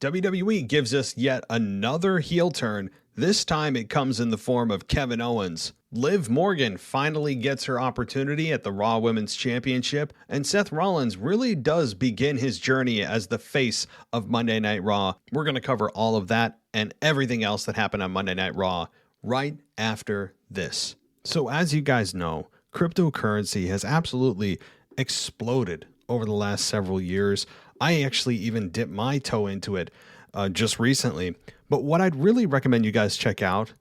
WWE gives us yet another heel turn. This time it comes in the form of Kevin Owens. Liv Morgan finally gets her opportunity at the Raw Women's Championship, and Seth Rollins really does begin his journey as the face of Monday Night Raw. We're going to cover all of that and everything else that happened on Monday Night Raw right after this. So as you guys know, cryptocurrency has absolutely exploded over the last several years. I actually even dipped my toe into it just recently. But what I'd really recommend you guys check out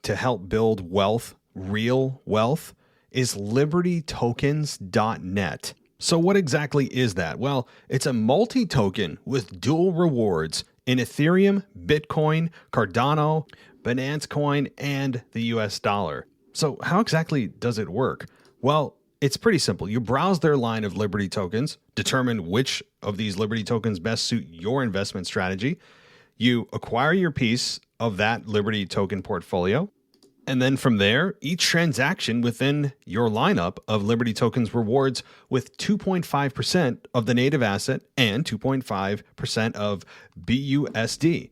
to help build wealth, real wealth, is libertytokens.net. So what exactly is that? Well, it's a multi-token with dual rewards in Ethereum, Bitcoin, Cardano, Binance Coin, and the US dollar. So how exactly does it work? Well, it's pretty simple. You browse their line of Liberty tokens, determine which of these Liberty tokens best suit your investment strategy. You acquire your piece of that Liberty token portfolio. And then from there, each transaction within your lineup of Liberty tokens rewards with 2.5% of the native asset and 2.5% of BUSD.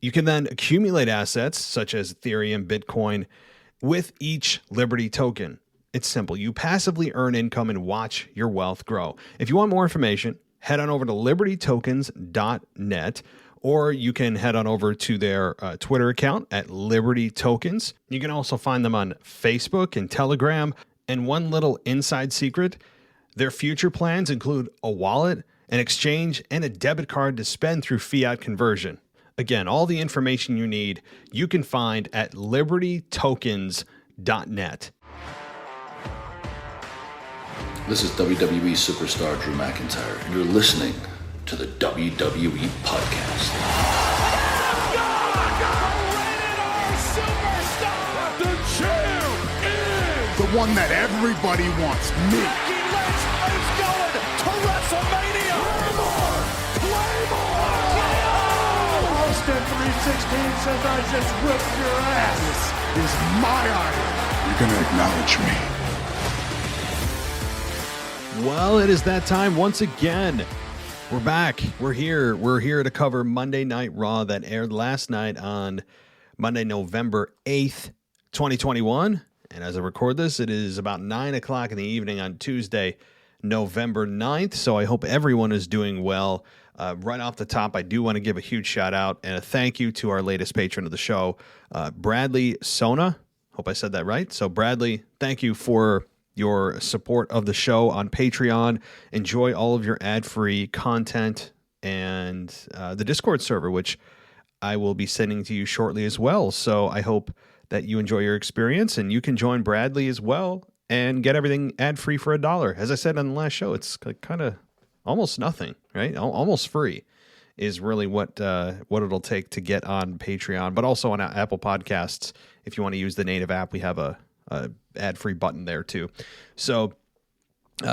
You can then accumulate assets such as Ethereum, Bitcoin with each Liberty token. It's simple. You passively earn income and watch your wealth grow. If you want more information, head on over to libertytokens.net, or you can head on over to their Twitter account at Liberty Tokens. You can also find them on Facebook and Telegram. And one little inside secret, their future plans include a wallet, an exchange, and a debit card to spend through fiat conversion. Again, all the information you need, you can find at libertytokens.net. This is WWE superstar Drew McIntyre, and you're listening to the WWE Podcast. The champ is the one that everybody wants, me. Becky Lynch is going to WrestleMania. Claymore! Austin 316 says I just whipped your ass. This is my idol. You're going to acknowledge me. Well, it is that time once again. We're back. We're here. We're here to cover Monday Night Raw that aired last night on Monday, November 8th, 2021. And as I record this, it is about 9 o'clock in the evening on Tuesday, November 9th. So I hope everyone is doing well. Right off the top, I do want to give a huge shout out and a thank you to our latest patron of the show, Bradley Sona. Hope I said that right. So Bradley, thank you for your support of the show on Patreon. Enjoy all of your ad-free content and the Discord server, which I will be sending to you shortly as well. So I hope that you enjoy your experience, and you can join Bradley as well and get everything ad-free for $1. As I said on the last show, it's kind of almost nothing, right? Almost free is really what it'll take to get on Patreon, but also on Apple Podcasts. If you want to use the native app, we have a ad-free button there too. So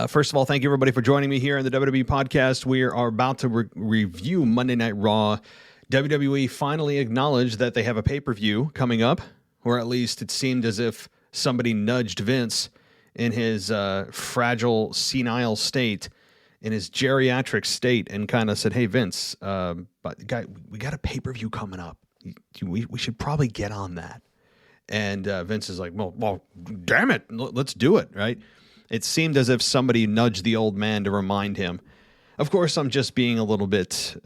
first of all, thank you everybody for joining me here in the WWE Podcast. We are about to review Monday Night Raw. WWE finally acknowledged that they have a pay-per-view coming up, or at least it seemed as if somebody nudged Vince in his fragile, senile state, in his geriatric state, and kind of said, hey, Vince, but we got a pay-per-view coming up. We should probably get on that. And Vince is like, well, damn it, let's do it, right? It seemed as if somebody nudged the old man to remind him. Of course, I'm just being a little bit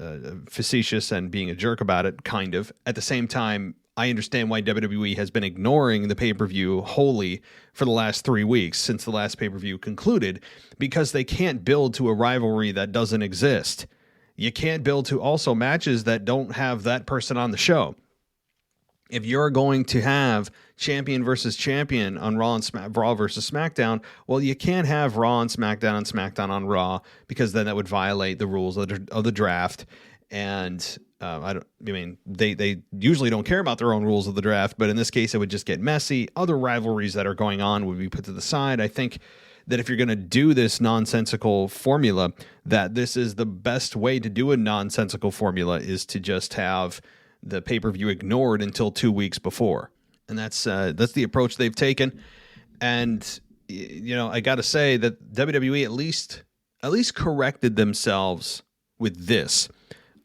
facetious and being a jerk about it, kind of. At the same time, I understand why WWE has been ignoring the pay-per-view wholly for the last 3 weeks since the last pay-per-view concluded, because they can't build to a rivalry that doesn't exist. You can't build to also matches that don't have that person on the show. If you're going to have champion versus champion on Raw and Raw versus SmackDown, well, you can't have Raw and SmackDown on Raw, because then that would violate the rules of the draft. And they usually don't care about their own rules of the draft, but in this case, it would just get messy. Other rivalries that are going on would be put to the side. I think that if you're going to do this nonsensical formula, that this is the best way to do a nonsensical formula, is to just have the pay-per-view ignored until 2 weeks before. And that's the approach they've taken. And, I got to say that WWE at least corrected themselves with this.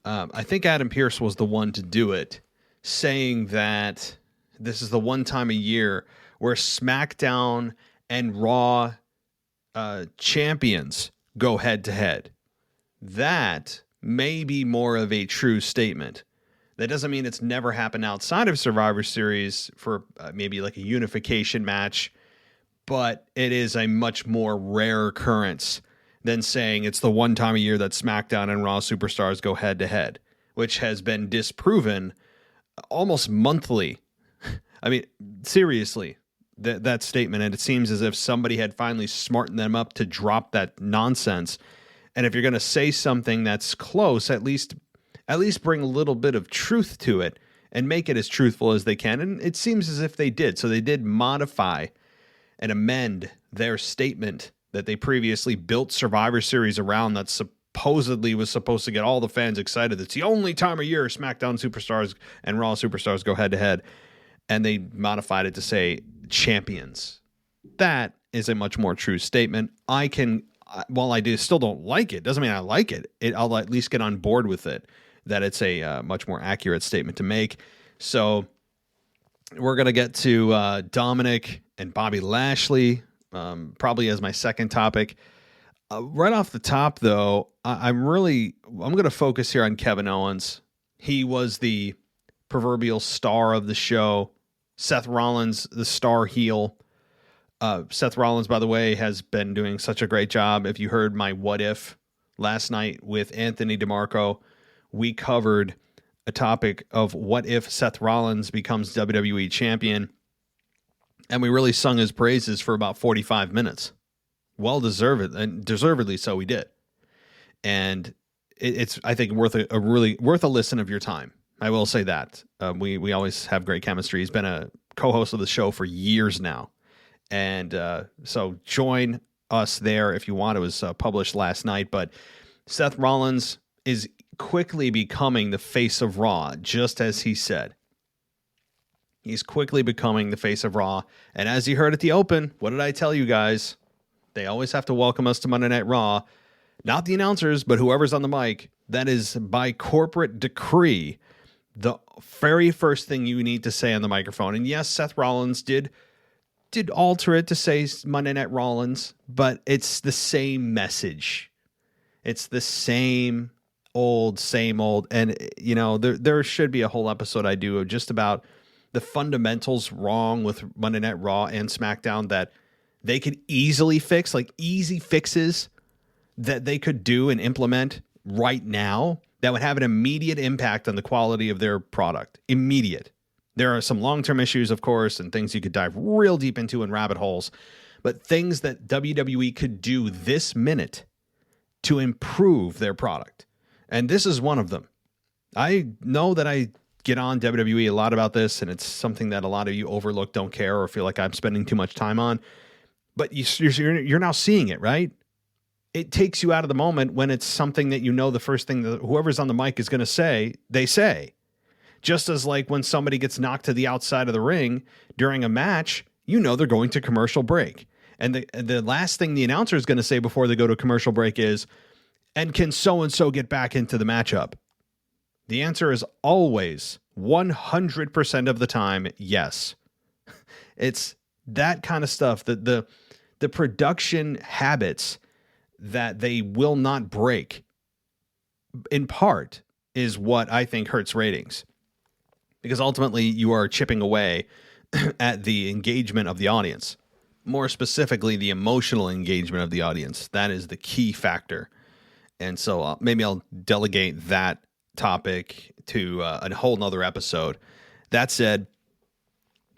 I think Adam Pearce was the one to do it, saying that this is the one time a year where SmackDown and Raw champions go head to head. That may be more of a true statement. That doesn't mean it's never happened outside of Survivor Series for maybe like a unification match, but it is a much more rare occurrence than saying it's the one time a year that SmackDown and Raw superstars go head to head, which has been disproven almost monthly. I mean, seriously, that statement. And it seems as if somebody had finally smartened them up to drop that nonsense. And if you're going to say something that's close, at least bring a little bit of truth to it and make it as truthful as they can. And it seems as if they did. So they did modify and amend their statement that they previously built Survivor Series around, that supposedly was supposed to get all the fans excited. It's the only time of year SmackDown superstars and Raw superstars go head to head. And they modified it to say champions. That is a much more true statement. While I still don't like it, doesn't mean I like it. I'll at least get on board with it, that it's a much more accurate statement to make. So we're going to get to Dominick and Bobby Lashley, probably as my second topic. Right off the top, though, I'm going to focus here on Kevin Owens. He was the proverbial star of the show. Seth Rollins, the star heel. Seth Rollins, by the way, has been doing such a great job. If you heard my What If last night with Anthony DeMarco, we covered a topic of what if Seth Rollins becomes WWE champion. And we really sung his praises for about 45 minutes. Well deserved, and deservedly so we did. And it's, I think, worth a listen of your time. I will say that. We always have great chemistry. He's been a co-host of the show for years now. And so join us there if you want. It was published last night. But Seth Rollins is quickly becoming the face of Raw, just as he said. He's quickly becoming the face of Raw. And as you heard at the Open, what did I tell you guys? They always have to welcome us to Monday Night Raw. Not the announcers, but whoever's on the mic. That is by corporate decree the very first thing you need to say on the microphone. And yes, Seth Rollins did alter it to say Monday Night Rollins, but it's the same message. It's the same old. And, you know, there should be a whole episode I do just about the fundamentals wrong with Monday Night Raw and SmackDown that they could easily fix, like easy fixes that they could do and implement right now that would have an immediate impact on the quality of their product. Immediate. There are some long-term issues, of course, and things you could dive real deep into in rabbit holes, but things that WWE could do this minute to improve their product. And this is one of them. I know that I get on WWE a lot about this, and it's something that a lot of you overlook, don't care, or feel like I'm spending too much time on. But you're now seeing it, right? It takes you out of the moment when it's something that you know the first thing that whoever's on the mic is going to say, they say. Just as like when somebody gets knocked to the outside of the ring during a match, you know they're going to commercial break. And the last thing the announcer is going to say before they go to commercial break is, and can so-and-so get back into the matchup? The answer is always 100% of the time, yes. It's that kind of stuff, that the production habits that they will not break, in part, is what I think hurts ratings. Because ultimately, you are chipping away at the engagement of the audience. More specifically, the emotional engagement of the audience. That is the key factor. And so maybe I'll delegate that topic to a whole nother episode. That said,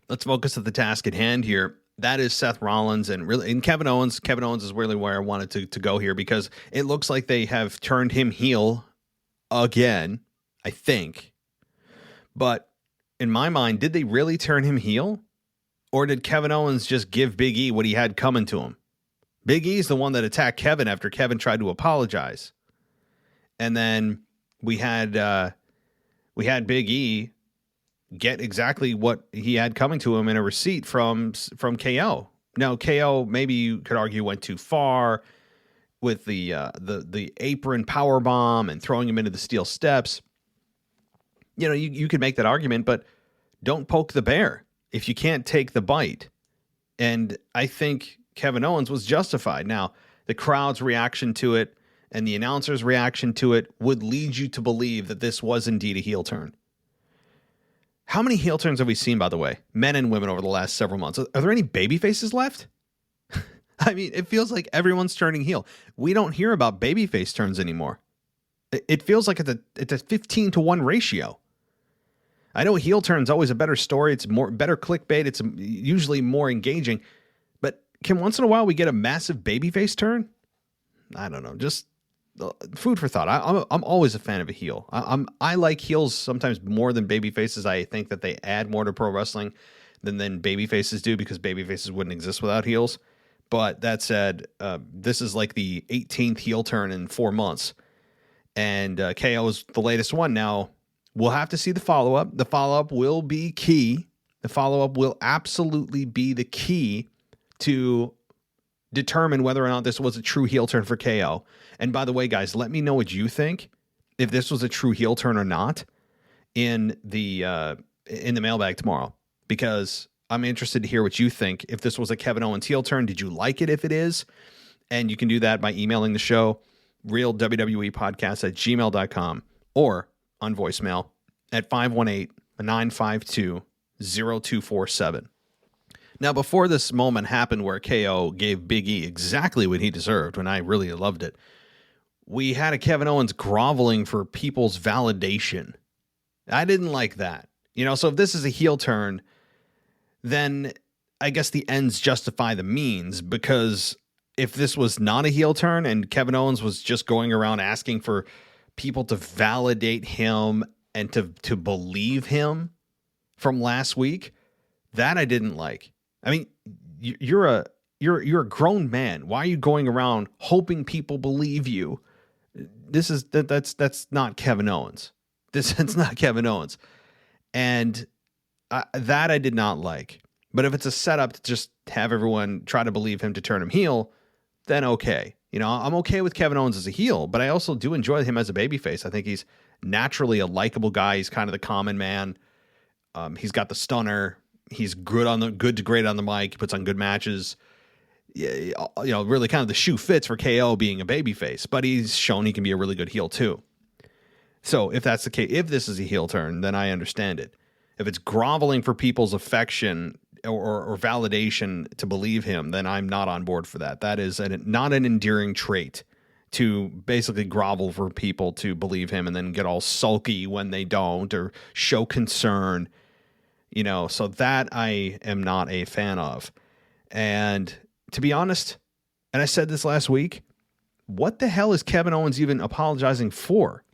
let's focus on the task at hand here. That is Seth Rollins and Kevin Owens. Kevin Owens is really where I wanted to go here, because it looks like they have turned him heel again, I think. But in my mind, did they really turn him heel? Or did Kevin Owens just give Big E what he had coming to him? Big E's the one that attacked Kevin after Kevin tried to apologize. And then we had Big E get exactly what he had coming to him in a receipt from KO. Now, KO, maybe you could argue, went too far. with the apron power bomb and throwing him into the steel steps. You know, you could make that argument, but don't poke the bear if you can't take the bite. And I think Kevin Owens was justified. Now, the crowd's reaction to it and the announcer's reaction to it would lead you to believe that this was indeed a heel turn. How many heel turns have we seen, by the way, men and women, over the last several months? Are there any baby faces left? I mean, it feels like everyone's turning heel. We don't hear about babyface turns anymore. It feels like it's a 15-to-1 ratio. I know heel turn's always a better story. It's better clickbait. It's usually more engaging. But can once in a while we get a massive babyface turn? I don't know. Just food for thought. I'm always a fan of a heel. I like heels sometimes more than babyfaces. I think that they add more to pro wrestling than babyfaces do, because babyfaces wouldn't exist without heels. But that said, this is like the 18th heel turn in 4 months. And KO is the latest one. Now, we'll have to see the follow-up. The follow-up will be key. The follow-up will absolutely be the key to determine whether or not this was a true heel turn for KO. And by the way, guys, let me know what you think, if this was a true heel turn or not, in the mailbag tomorrow, because I'm interested to hear what you think. If this was a Kevin Owens heel turn, did you like it if it is? And you can do that by emailing the show, realwwepodcast@gmail.com, or on voicemail at 518-952-0247. Now, before this moment happened where KO gave Biggie exactly what he deserved, when I really loved it, we had a Kevin Owens groveling for people's validation. I didn't like that. You know, so if this is a heel turn, then I guess the ends justify the means, because if this was not a heel turn and Kevin Owens was just going around asking for people to validate him and to believe him from last week, that I didn't like. I mean, you're a grown man. Why are you going around hoping people believe you? That's not Kevin Owens. It's not Kevin Owens. And that I did not like. But if it's a setup to just have everyone try to believe him to turn him heel, then okay. You know, I'm okay with Kevin Owens as a heel, but I also do enjoy him as a babyface. I think he's naturally a likable guy. He's kind of the common man. He's got the stunner. He's good to great on the mic. He puts on good matches. Yeah, you know, really kind of the shoe fits for KO being a babyface, but he's shown he can be a really good heel too. So if that's the case, if this is a heel turn, then I understand it. If it's groveling for people's affection or validation to believe him, then I'm not on board for that. That is not an endearing trait, to basically grovel for people to believe him and then get all sulky when they don't, or show concern, you know, so that I am not a fan of. And to be honest, and I said this last week, what the hell is Kevin Owens even apologizing for?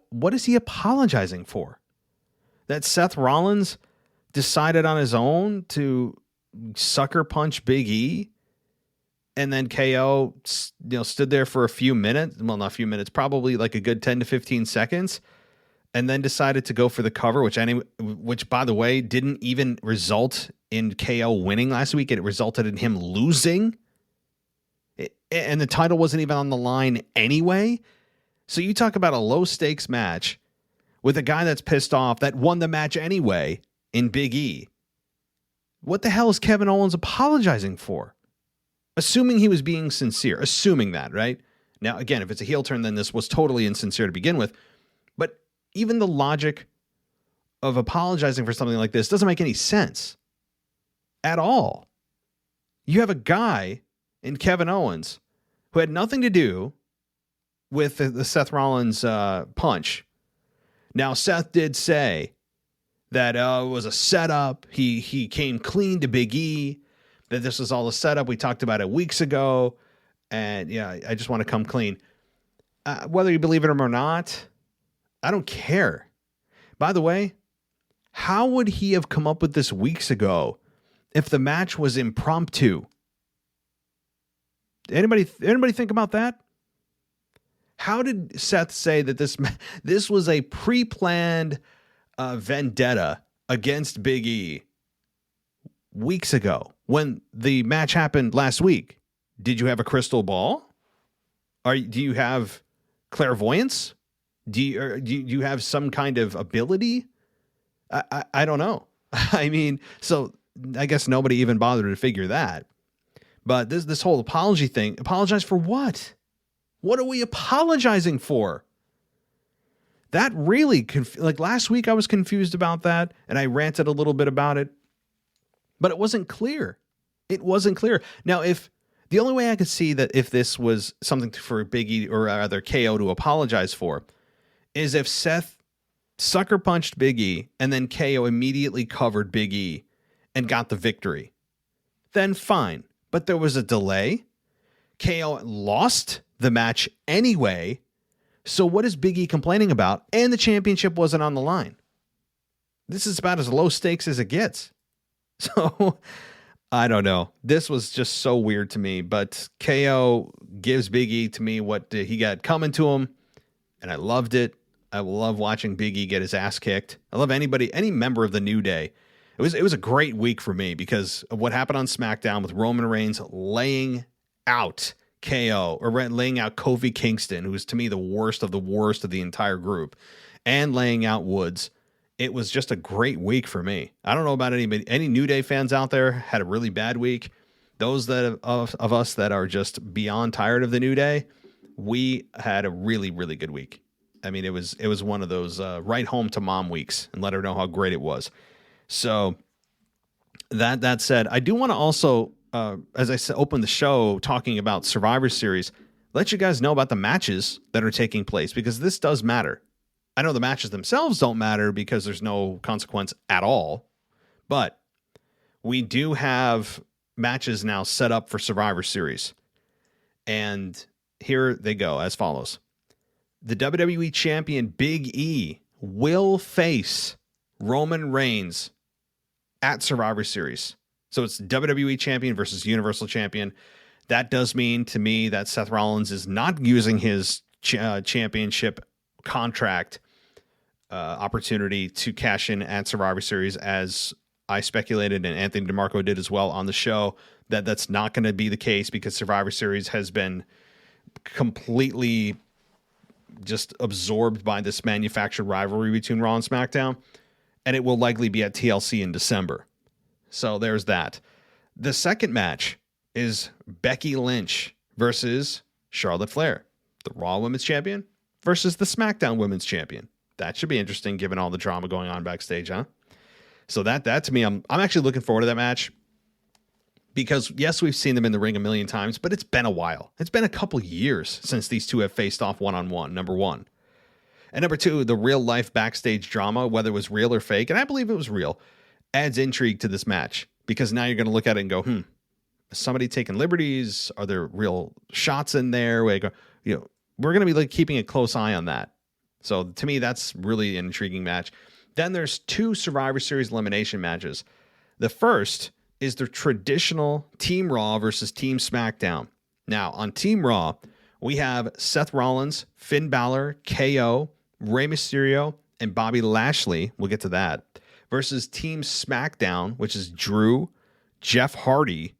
What is he apologizing for? That Seth Rollins decided on his own to sucker punch Big E, and then KO, stood there for a few minutes. Well, not a few minutes, probably like a good 10 to 15 seconds, and then decided to go for the cover, which by the way, didn't even result in KO winning last week. It resulted in him losing. And the title wasn't even on the line anyway. So you talk about a low stakes match with a guy that's pissed off that won the match anyway in Big E. What the hell is Kevin Owens apologizing for? Assuming he was being sincere, assuming that, right? Now, again, if it's a heel turn, then this was totally insincere to begin with. But even the logic of apologizing for something like this doesn't make any sense at all. You have a guy in Kevin Owens who had nothing to do with the Seth Rollins punch. Now, Seth did say that it was a setup. He came clean to Big E, that this was all a setup. We talked about it weeks ago. And yeah, I just want to come clean. Whether you believe it or not, I don't care. By the way, how would he have come up with this weeks ago if the match was impromptu? Anybody think about that? How did Seth say that this was a pre-planned vendetta against Big E weeks ago when the match happened last week? Did you have a crystal ball? Do you have clairvoyance? Do you have some kind of ability? I don't know. I mean, so I guess nobody even bothered to figure that. But this whole apology thing, apologize for what? What are we apologizing for? That really, like last week I was confused about that, and I ranted a little bit about it, but it wasn't clear. It wasn't clear. Now, if the only way I could see that if this was something for Biggie or rather KO to apologize for is if Seth sucker punched Biggie and then KO immediately covered Biggie and got the victory, then fine. But there was a delay. KO lost the match anyway. So what is Biggie complaining about? And the championship wasn't on the line. This is about as low stakes as it gets. So I don't know. This was just so weird to me. But KO gives Biggie to me what he got coming to him. And I loved it. I love watching Biggie get his ass kicked. I love any member of the New Day. It was a great week for me because of what happened on SmackDown with Roman Reigns laying out KO or laying out Kofi Kingston, who was to me the worst of the entire group, and laying out Woods. It was just a great week for me. I don't know about any New Day fans out there had a really bad week. Those of us that are just beyond tired of the New Day, we had a really, really good week. I mean, it was one of those right home to mom weeks and let her know how great it was. So that said, I do want to also, as I said, open the show talking about Survivor Series, let you guys know about the matches that are taking place because this does matter. I know the matches themselves don't matter because there's no consequence at all, but we do have matches now set up for Survivor Series. And here they go as follows. The WWE Champion Big E will face Roman Reigns at Survivor Series. So it's WWE Champion versus Universal Champion. That does mean to me that Seth Rollins is not using his championship contract opportunity to cash in at Survivor Series, as I speculated and Anthony DeMarco did as well on the show. That's not going to be the case because Survivor Series has been completely just absorbed by this manufactured rivalry between Raw and SmackDown, and it will likely be at TLC in December. So there's that. The second match is Becky Lynch versus Charlotte Flair, the Raw Women's Champion versus the SmackDown Women's Champion. That should be interesting given all the drama going on backstage, huh? So that to me, I'm actually looking forward to that match because, yes, we've seen them in the ring a million times, but it's been a while. It's been a couple years since these two have faced off one-on-one, number one. And number two, the real-life backstage drama, whether it was real or fake, and I believe it was real, adds intrigue to this match because now you're going to look at it and go, is somebody taking liberties? Are there real shots in there? We're going to be keeping a close eye on that. So to me, that's really an intriguing match. Then there's two Survivor Series elimination matches. The first is the traditional Team Raw versus Team SmackDown. Now, on Team Raw, we have Seth Rollins, Finn Balor, KO, Rey Mysterio, and Bobby Lashley. We'll get to that. Versus Team SmackDown, which is Drew, Jeff Hardy,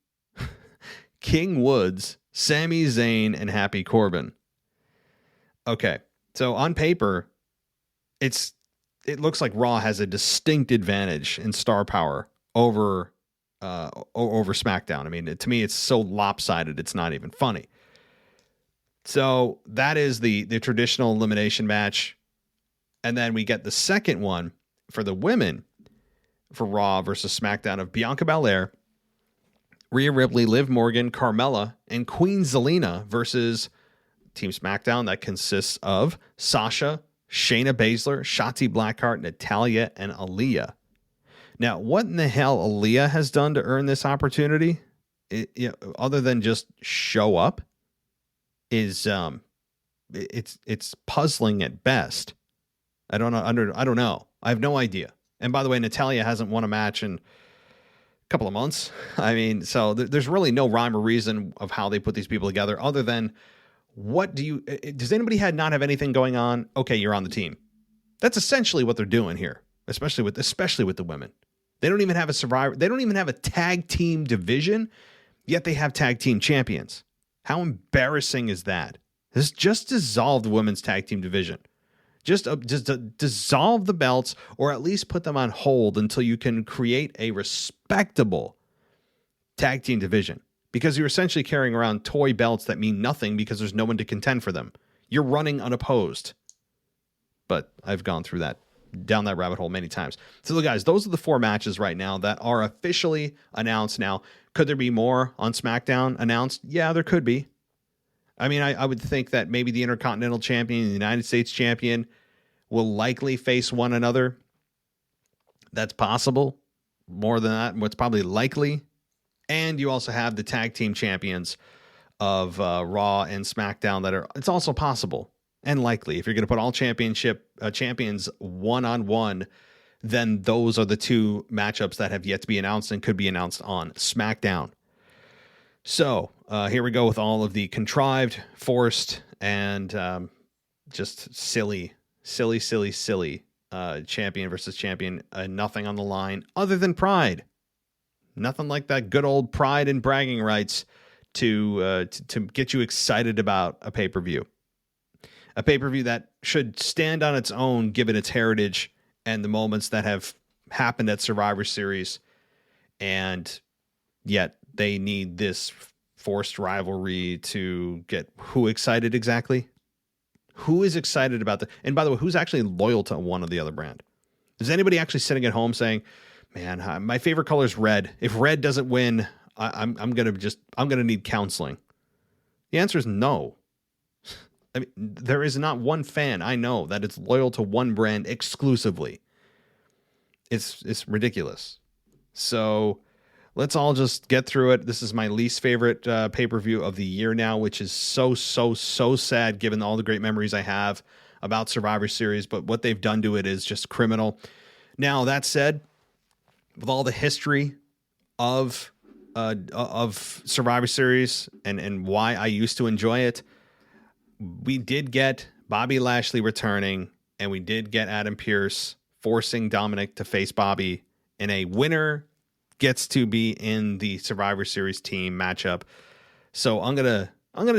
King Woods, Sami Zayn, and Happy Corbin. Okay, so on paper, it looks like Raw has a distinct advantage in star power over SmackDown. I mean, to me, it's so lopsided, it's not even funny. So that is the traditional elimination match. And then we get the second one for the women for Raw versus SmackDown of Bianca Belair, Rhea Ripley, Liv Morgan, Carmella, and Queen Zelina versus Team SmackDown that consists of Sasha, Shayna Baszler, Shotzi Blackheart, Natalya, and Aaliyah. Now, what in the hell Aaliyah has done to earn this opportunity, other than just show up, is it's puzzling at best. I don't know. I have no idea. And by the way, Natalya hasn't won a match in a couple of months. I mean, so there's really no rhyme or reason of how they put these people together other than does anybody not have anything going on? Okay, you're on the team. That's essentially what they're doing here, especially with the women. They don't even have a survivor. They don't even have a tag team division, yet they have tag team champions. How embarrassing is that? This just dissolved the women's tag team division. Just dissolve the belts, or at least put them on hold until you can create a respectable tag team division. Because you're essentially carrying around toy belts that mean nothing because there's no one to contend for them. You're running unopposed. But I've gone through that, down that rabbit hole many times. So, guys, those are the 4 matches right now that are officially announced now. Could there be more on SmackDown announced? Yeah, there could be. I mean, I would think that maybe the Intercontinental Champion and the United States Champion will likely face one another. That's possible. More than that, what's probably likely. And you also have the tag team champions of Raw and SmackDown it's also possible and likely. If you're going to put all champions one-on-one, then those are the 2 matchups that have yet to be announced and could be announced on SmackDown. So here we go with all of the contrived, forced, and just silly champion versus champion. Nothing on the line other than pride. Nothing like that good old pride and bragging rights to get you excited about a pay-per-view. A pay-per-view that should stand on its own, given its heritage and the moments that have happened at Survivor Series. And yet they need this forced rivalry to get who excited exactly? Who is excited about and by the way, who's actually loyal to one or the other brand? Is anybody actually sitting at home saying, man, my favorite color is red. If red doesn't win, I'm gonna need counseling. The answer is no. I mean, there is not one fan I know that is loyal to one brand exclusively. It's ridiculous. So let's all just get through it. This is my least favorite pay-per-view of the year now, which is so sad given all the great memories I have about Survivor Series. But what they've done to it is just criminal. Now, that said, with all the history of Survivor Series and why I used to enjoy it, we did get Bobby Lashley returning, and we did get Adam Pearce forcing Dominic to face Bobby in a winner gets to be in the Survivor Series team matchup. So I'm gonna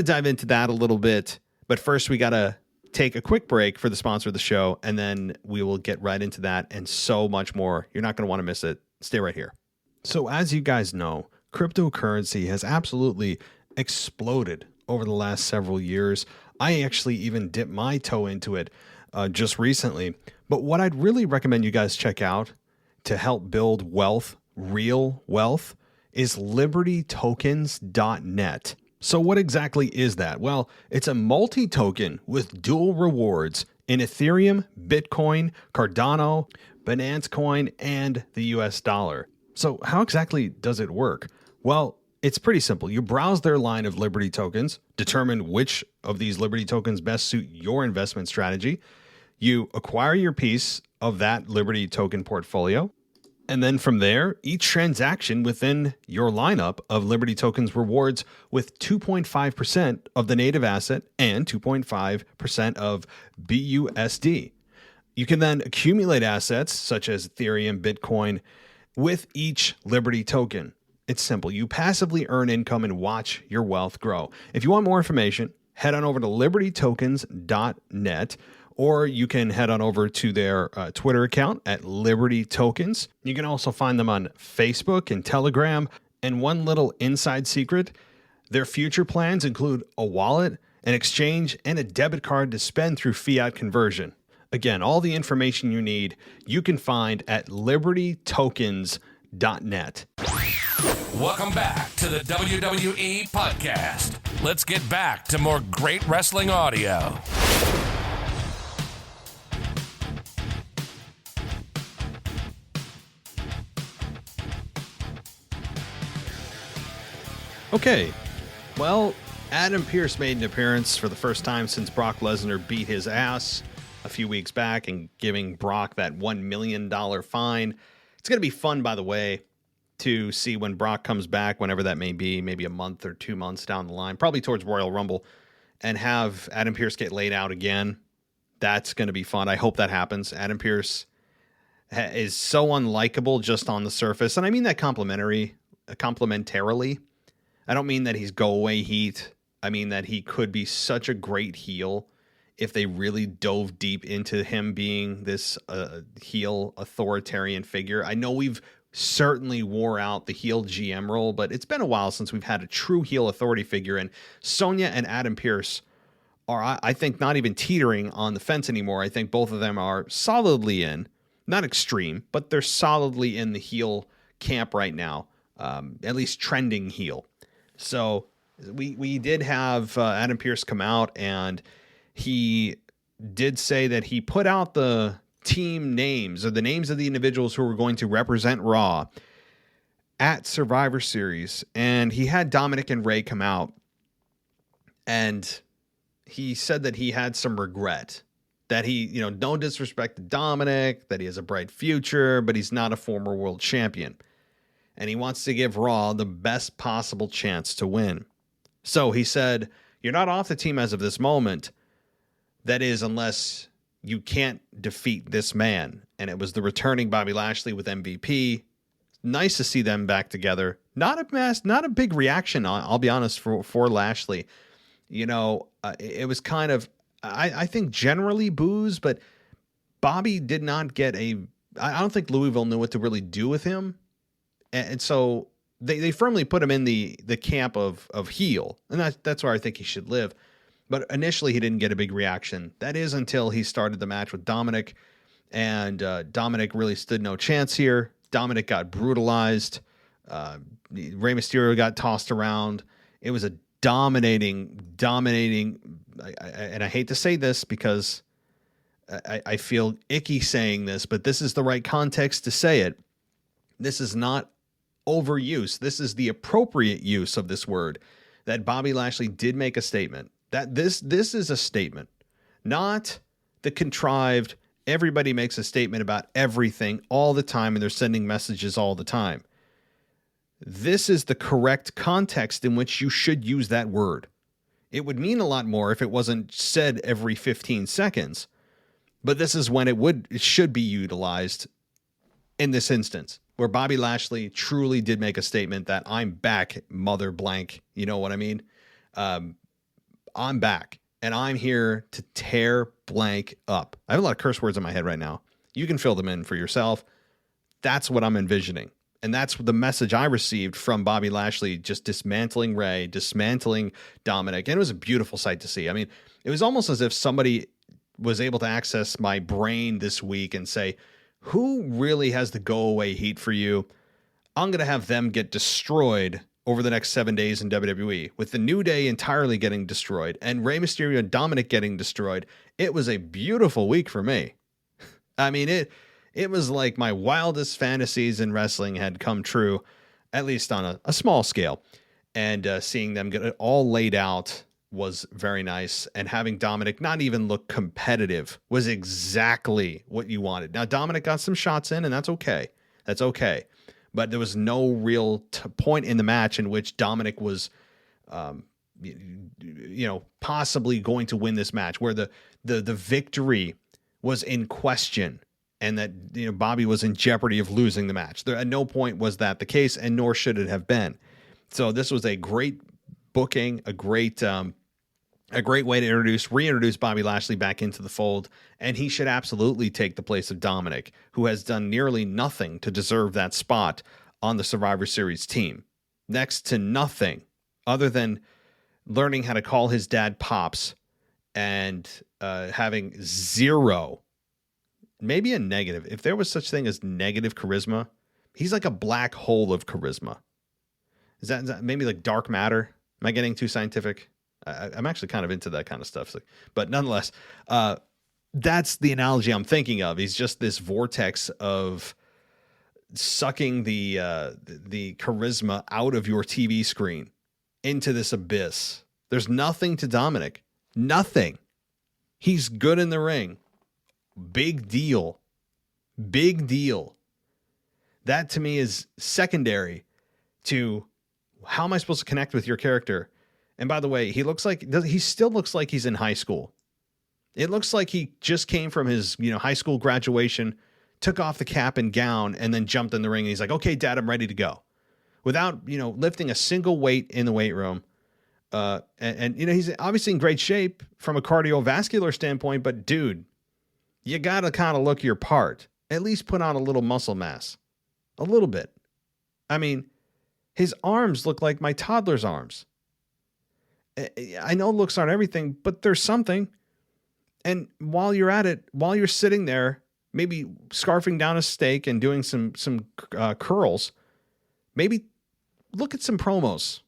dive into that a little bit, but first we gotta take a quick break for the sponsor of the show, and then we will get right into that and so much more. You're not gonna want to miss it. Stay right here. So as you guys know, cryptocurrency has absolutely exploded over the last several years. I actually even dipped my toe into it just recently. But what I'd really recommend you guys check out to help build wealth, real wealth, is libertytokens.net. So what exactly is that? Well, it's a multi-token with dual rewards in Ethereum, Bitcoin, Cardano, Binance Coin, and the US dollar. So how exactly does it work? Well, it's pretty simple. You browse their line of Liberty tokens, determine which of these Liberty tokens best suit your investment strategy. You acquire your piece of that Liberty token portfolio. And then from there, each transaction within your lineup of Liberty tokens rewards with 2.5% of the native asset and 2.5% of BUSD. You can then accumulate assets such as Ethereum, Bitcoin with each Liberty token. It's simple. You passively earn income and watch your wealth grow. If you want more information, head on over to libertytokens.net, or you can head on over to their Twitter account at Liberty Tokens. You can also find them on Facebook and Telegram. And one little inside secret, their future plans include a wallet, an exchange, and a debit card to spend through fiat conversion. Again, all the information you need, you can find at libertytokens.net. Welcome back to the WWE podcast. Let's get back to more great wrestling audio. Okay, well, Adam Pearce made an appearance for the first time since Brock Lesnar beat his ass a few weeks back and giving Brock that $1 million fine. It's going to be fun, by the way, to see when Brock comes back, whenever that may be, maybe a month or 2 months down the line, probably towards Royal Rumble, and have Adam Pearce get laid out again. That's going to be fun. I hope that happens. Adam Pearce is so unlikable just on the surface, and I mean that complimentarily. I don't mean that he's go-away heat I mean, that he could be such a great heel if they really dove deep into him being this heel authoritarian figure. I know we've certainly wore out the heel GM role, but it's been a while since we've had a true heel authority figure. And Sonya and Adam Pearce are, I think, not even teetering on the fence anymore. I think both of them are solidly in, not extreme, but they're solidly in the heel camp right now, at least trending heel. So we did have Adam Pearce come out, and he did say that he put out the team names, or the names of the individuals who were going to represent Raw at Survivor Series. And he had Dominic and Ray come out, and he said that he had some regret, that he, no disrespect to Dominic, that he has a bright future, but he's not a former world champion. And he wants to give Raw the best possible chance to win. So he said, "You're not off the team as of this moment. That is, unless you can't defeat this man." And it was the returning Bobby Lashley with MVP. Nice to see them back together. Not a big reaction, I'll be honest, for Lashley. It was kind of, I think, generally boos, but Bobby did not get I don't think Louisville knew what to really do with him. And so they firmly put him in the camp of heel. And that's where I think he should live. But initially, he didn't get a big reaction. That is until he started the match with Dominic. And Dominic really stood no chance here. Dominic got brutalized. Rey Mysterio got tossed around. It was a dominating, and I hate to say this because I feel icky saying this, but this is the right context to say it. This is not overuse. This is the appropriate use of this word, that Bobby Lashley did make a statement. That this is a statement, not the contrived, everybody makes a statement about everything all the time and they're sending messages all the time. This is the correct context in which you should use that word. It would mean a lot more if it wasn't said every 15 seconds, but this is when it should be utilized in this instance, where Bobby Lashley truly did make a statement that I'm back, mother blank. You know what I mean? I'm back, and I'm here to tear blank up. I have a lot of curse words in my head right now. You can fill them in for yourself. That's what I'm envisioning. And that's the message I received from Bobby Lashley, just dismantling Ray, dismantling Dominic. And it was a beautiful sight to see. I mean, it was almost as if somebody was able to access my brain this week and say, who really has the go-away heat for you? I'm going to have them get destroyed over the next 7 days in WWE, with the New Day entirely getting destroyed and Rey Mysterio and Dominic getting destroyed. It was a beautiful week for me. I mean, it was like my wildest fantasies in wrestling had come true, at least on a small scale. And seeing them get it all laid out was very nice. And having Dominic not even look competitive was exactly what you wanted. Now, Dominic got some shots in, and that's okay. That's okay. But there was no real point in the match in which Dominic was, possibly going to win this match, where the victory was in question and that, Bobby was in jeopardy of losing the match. There, at no point was that the case, and nor should it have been. So this was a great booking, a great way to reintroduce Bobby Lashley back into the fold, and he should absolutely take the place of Dominic, who has done nearly nothing to deserve that spot on the Survivor Series team. Next to nothing, other than learning how to call his dad Pops and having zero, maybe a negative, if there was such thing as negative charisma, he's like a black hole of charisma. Is that maybe like dark matter? Am I getting too scientific? I'm actually kind of into that kind of stuff. But nonetheless, that's the analogy I'm thinking of. He's just this vortex of sucking the charisma out of your TV screen into this abyss. There's nothing to Dominic. Nothing. He's good in the ring. Big deal. Big deal. That to me is secondary to how am I supposed to connect with your character? And by the way, he still looks like he's in high school. It looks like he just came from his, high school graduation, took off the cap and gown, and then jumped in the ring. And he's like, okay, Dad, I'm ready to go. Without, lifting a single weight in the weight room, And he's obviously in great shape from a cardiovascular standpoint, but dude, you got to kind of look your part. At least put on a little muscle mass. A little bit. I mean, his arms look like my toddler's arms. I know looks aren't everything, but there's something. And while you're at it, while you're sitting there, maybe scarfing down a steak and doing some curls, maybe look at some promos.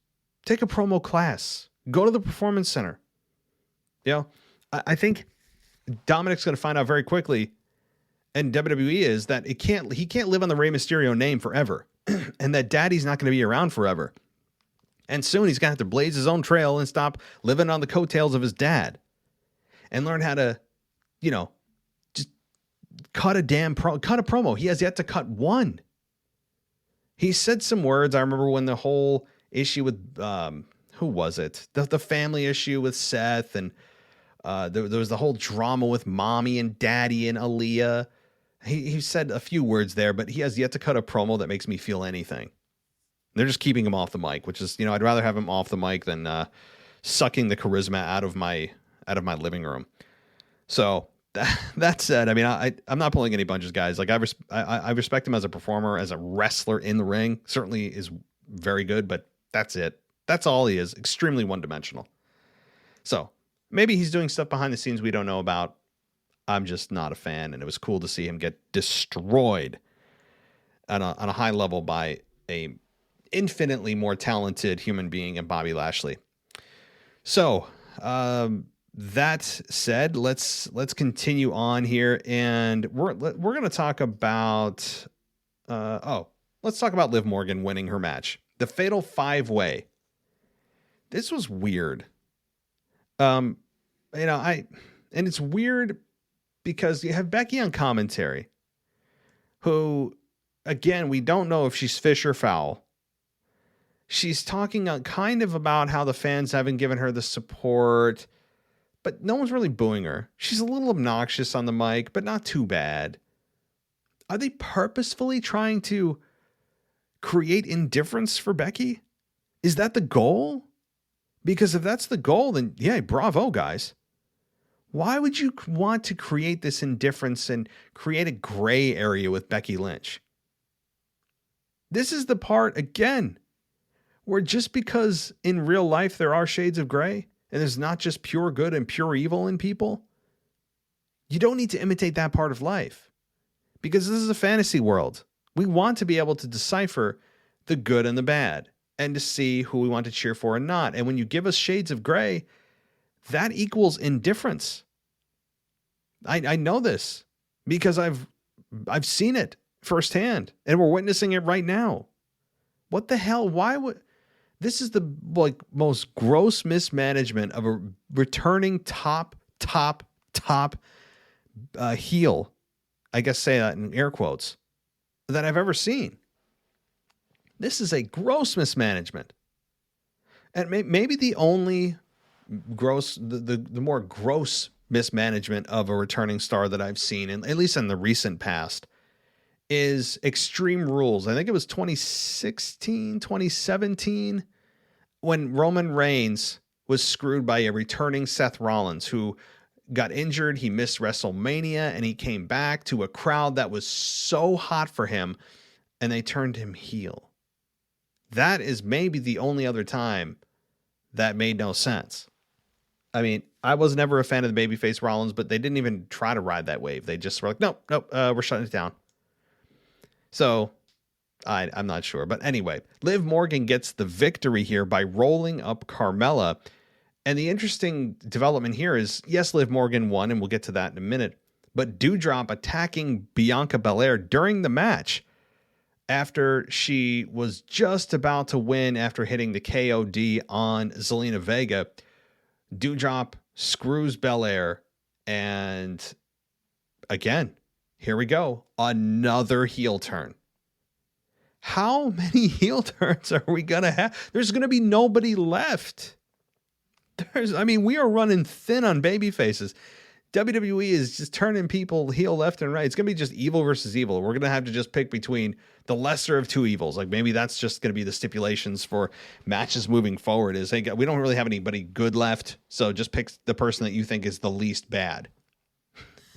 Take a promo class. Go to the Performance Center. I think Dominick's going to find out very quickly, and WWE is, that he can't live on the Rey Mysterio name forever, and that Daddy's not going to be around forever. And soon he's going to have to blaze his own trail and stop living on the coattails of his dad and learn how to, just cut a promo. He has yet to cut one. He said some words. I remember when the whole issue with, who was it? The family issue with Seth, and there was the whole drama with mommy and daddy and Aaliyah. He said a few words there, but he has yet to cut a promo that makes me feel anything. They're just keeping him off the mic, which is, I'd rather have him off the mic than sucking the charisma out of my living room. So that said, I mean, I'm not pulling any punches, guys. Like I respect him as a performer, as a wrestler in the ring. Certainly is very good, but that's it. That's all he is. Extremely one-dimensional. So maybe he's doing stuff behind the scenes we don't know about. I'm just not a fan, and it was cool to see him get destroyed on a high level by a infinitely more talented human being in Bobby Lashley. So that said, let's continue on here, and we're going to talk about let's talk about Liv Morgan winning her match, the Fatal 5-Way. This was weird. And it's weird because you have Becky on commentary, who, again, we don't know if she's fish or fowl. She's talking kind of about how the fans haven't given her the support, but no one's really booing her. She's a little obnoxious on the mic, but not too bad. Are they purposefully trying to create indifference for Becky? Is that the goal? Because if that's the goal, then yeah, bravo, guys. Why would you want to create this indifference and create a gray area with Becky Lynch? This is the part, again, where just because in real life there are shades of gray and there's not just pure good and pure evil in people, you don't need to imitate that part of life, because this is a fantasy world. We want to be able to decipher the good and the bad and to see who we want to cheer for and not. And when you give us shades of gray, that equals indifference. I know this because I've seen it firsthand, and we're witnessing it right now. What the hell? Why would this is the most gross mismanagement of a returning top heel, I guess say that in air quotes, that I've ever seen. This is a gross mismanagement. And maybe the only gross, the more gross mismanagement of a returning star that I've seen, and at least in the recent past, is Extreme Rules. I think it was 2016, 2017, when Roman Reigns was screwed by a returning Seth Rollins, who got injured. He missed WrestleMania, and he came back to a crowd that was so hot for him, and they turned him heel. That is maybe the only other time that made no sense. I mean, I was never a fan of the babyface Rollins, but they didn't even try to ride that wave. They just were like, nope, we're shutting it down. So I'm not sure. But anyway, Liv Morgan gets the victory here by rolling up Carmella. And the interesting development here is, yes, Liv Morgan won, and we'll get to that in a minute, but Doudrop attacking Bianca Belair during the match after she was just about to win after hitting the KOD on Zelina Vega. Doudrop screws Belair, and again, here we go. Another heel turn. How many heel turns are we going to have? There's going to be nobody left. We are running thin on baby faces. WWE is just turning people heel left and right. It's going to be just evil versus evil. We're going to have to just pick between the lesser of two evils. Like maybe that's just going to be the stipulations for matches moving forward is, hey, we don't really have anybody good left. So just pick the person that you think is the least bad.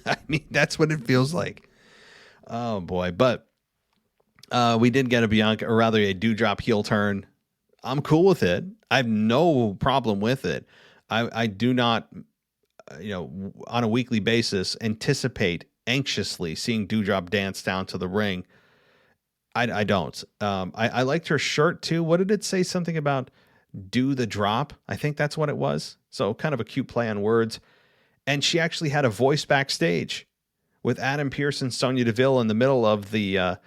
I mean, that's what it feels like. Oh boy. But we did get a Bianca, or rather a Doudrop heel turn. I'm cool with it. I have no problem with it. I do not, on a weekly basis, anticipate anxiously seeing Doudrop dance down to the ring. I don't. I liked her shirt too. What did it say? Something about do the drop. I think that's what it was. So kind of a cute play on words. And she actually had a voice backstage with Adam Pearce and Sonya Deville in the middle of the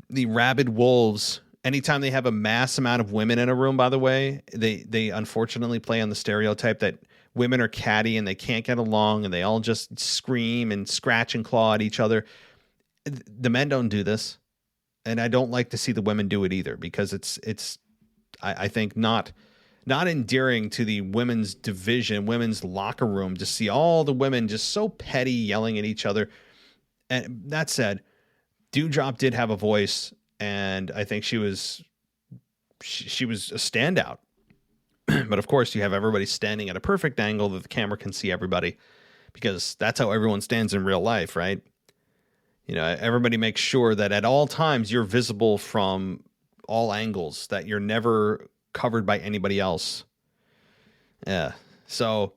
rabid wolves. Anytime they have a mass amount of women in a room, by the way, they unfortunately play on the stereotype that women are catty and they can't get along and they all just scream and scratch and claw at each other. The men don't do this. And I don't like to see the women do it either, because it's I think not endearing to the women's division, women's locker room, to see all the women just so petty yelling at each other. And that said, Doudrop did have a voice, and I think she was a standout. But of course, you have everybody standing at a perfect angle that the camera can see everybody, because that's how everyone stands in real life, right? Everybody makes sure that at all times you're visible from all angles, that you're never covered by anybody else. Yeah. So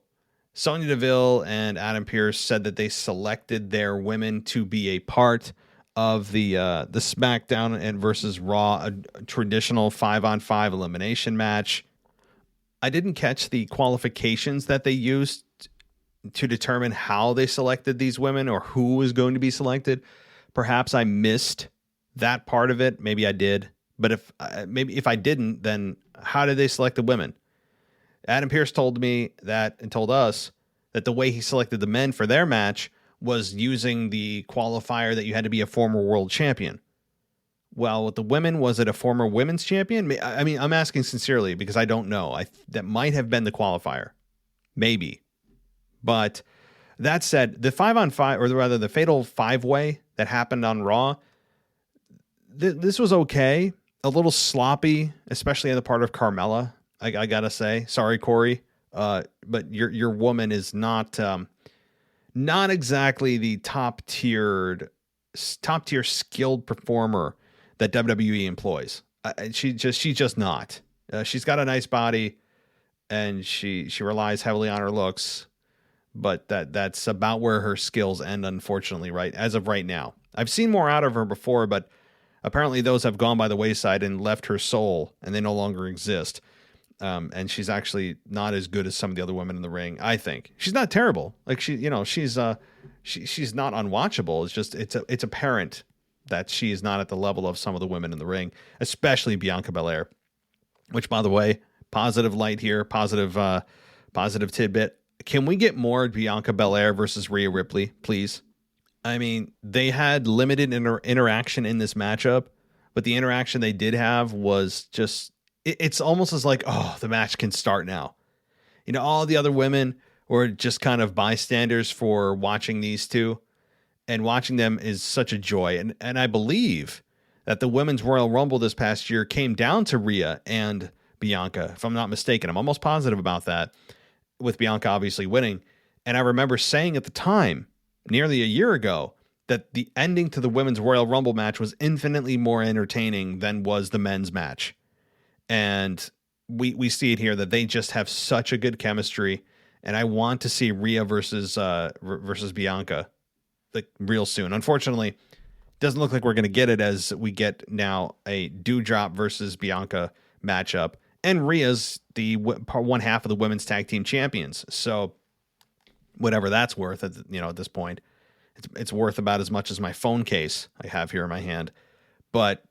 Sonya Deville and Adam Pearce said that they selected their women to be a part of the SmackDown and versus Raw, a traditional 5-on-5 elimination match. I didn't catch the qualifications that they used to determine how they selected these women or who was going to be selected. Perhaps I missed that part of it. Maybe I did. But if I didn't, then how did they select the women? Adam Pearce told me that, and told us that the way he selected the men for their match was using the qualifier that you had to be a former world champion. Well, with the women, was it a former women's champion? I mean, I'm asking sincerely because I don't know. That might have been the qualifier. Maybe. But that said, the 5-on-5, or rather the Fatal 5-Way that happened on Raw, this was okay. A little sloppy, especially on the part of Carmella. I gotta say, sorry, Corey, but your woman is not exactly the top tier skilled performer that WWE employs. She's just not. She's got a nice body, and she relies heavily on her looks, but that's about where her skills end, unfortunately, right as of right now. I've seen more out of her before, but apparently those have gone by the wayside and left her soul, and they no longer exist. And she's actually not as good as some of the other women in the ring. I think she's not terrible. Like she's not unwatchable. It's just it's apparent that she is not at the level of some of the women in the ring, especially Bianca Belair. Which, by the way, positive light here, positive tidbit. Can we get more Bianca Belair versus Rhea Ripley, please? I mean, they had limited interaction in this matchup, but the interaction they did have was just, it's almost as like, oh, the match can start now. All the other women were just kind of bystanders for watching these two, and watching them is such a joy. And I believe that the Women's Royal Rumble this past year came down to Rhea and Bianca, if I'm not mistaken. I'm almost positive about that, with Bianca obviously winning. And I remember saying at the time, nearly a year ago, that the ending to the Women's Royal Rumble match was infinitely more entertaining than was the men's match. And we see it here, that they just have such a good chemistry. And I want to see Rhea versus Bianca like real soon. Unfortunately, doesn't look like we're going to get it, as we get now a Doudrop versus Bianca matchup. And Rhea's the one half of the women's tag team champions. So whatever that's worth at this point, it's worth about as much as my phone case I have here in my hand. But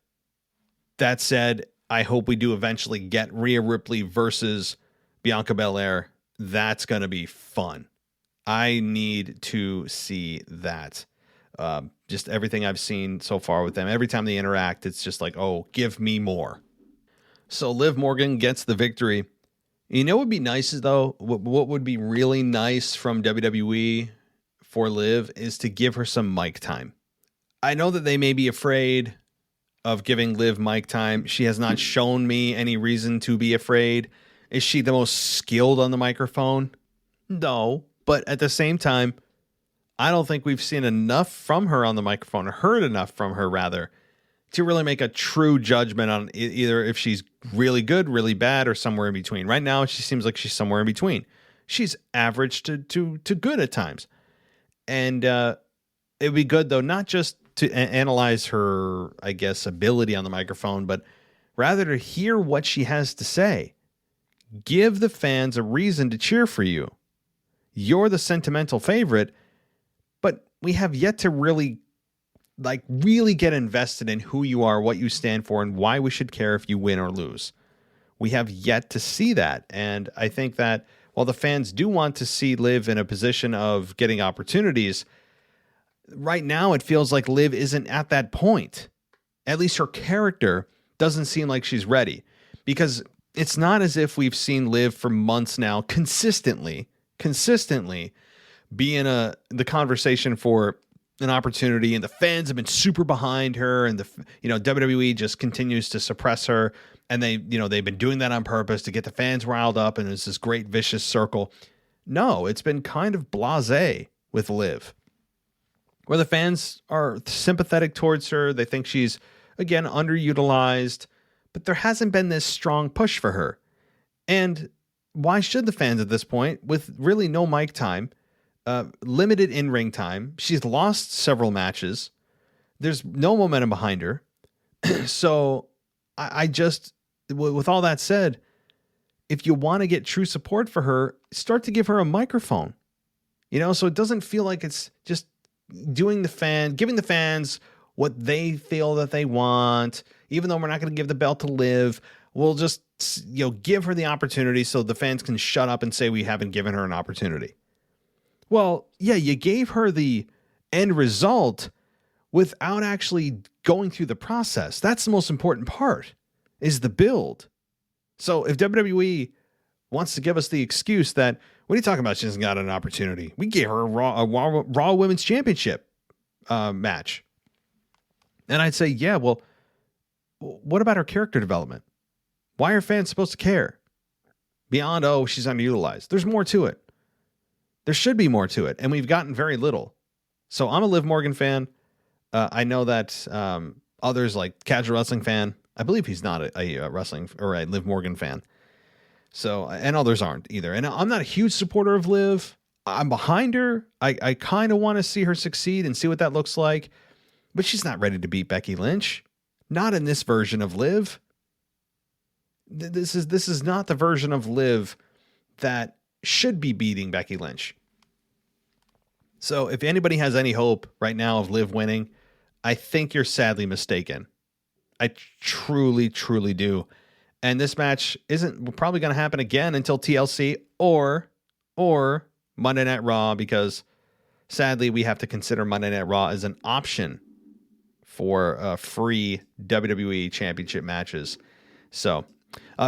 that said, I hope we do eventually get Rhea Ripley versus Bianca Belair. That's going to be fun. I need to see that. Just everything I've seen so far with them, every time they interact, it's just like, oh, give me more. So Liv Morgan gets the victory. What would be nice, though? What would be really nice from WWE for Liv is to give her some mic time. I know that they may be afraid of giving Liv mic time. She has not shown me any reason to be afraid. Is she the most skilled on the microphone? No, but at the same time, I don't think we've seen enough from her on the microphone, or heard enough from her rather, to really make a true judgment on either if she's really good, really bad, or somewhere in between. Right now, she seems like she's somewhere in between. She's average to good at times. And it'd be good, though, not just to analyze her, I guess, ability on the microphone, but rather to hear what she has to say. Give the fans a reason to cheer for you. You're the sentimental favorite, but we have yet to really get invested in who you are, what you stand for, and why we should care if you win or lose. We have yet to see that. And I think that while the fans do want to see Liv in a position of getting opportunities, right now it feels like Liv isn't at that point. At least her character doesn't seem like she's ready, because it's not as if we've seen Liv for months now consistently be in the conversation for an opportunity, and the fans have been super behind her, and WWE just continues to suppress her, and they've been doing that on purpose to get the fans riled up, and it's this great vicious circle. No, it's been kind of blasé with Liv, where the fans are sympathetic towards her. They think she's, again, underutilized, but there hasn't been this strong push for her. And why should the fans at this point, with really no mic time, limited in-ring time? She's lost several matches. There's no momentum behind her. So I just, with all that said, if you want to get true support for her, start to give her a microphone, so it doesn't feel like it's just giving the fans what they feel that they want. Even though we're not going to give the belt to Liv, we'll just, give her the opportunity so the fans can shut up and say we haven't given her an opportunity. Well, yeah, you gave her the end result without actually going through the process. That's the most important part, is the build. So if WWE wants to give us the excuse that, what are you talking about? She hasn't got an opportunity. We gave her a Raw Women's Championship match. And I'd say, yeah, well, what about her character development? Why are fans supposed to care? Beyond, she's underutilized. There's more to it. There should be more to it, and we've gotten very little. So I'm a Liv Morgan fan. I know that others, like Casual Wrestling fan, I believe he's not a wrestling or a Liv Morgan fan. So, and others aren't either. And I'm not a huge supporter of Liv. I'm behind her. I kind of want to see her succeed and see what that looks like. But she's not ready to beat Becky Lynch. Not in this version of Liv. This is not the version of Liv that should be beating Becky Lynch. So if anybody has any hope right now of Liv winning, I think you're sadly mistaken. I truly, truly do. And this match isn't probably going to happen again until TLC or Monday Night Raw, because sadly we have to consider Monday Night Raw as an option for free WWE Championship matches. So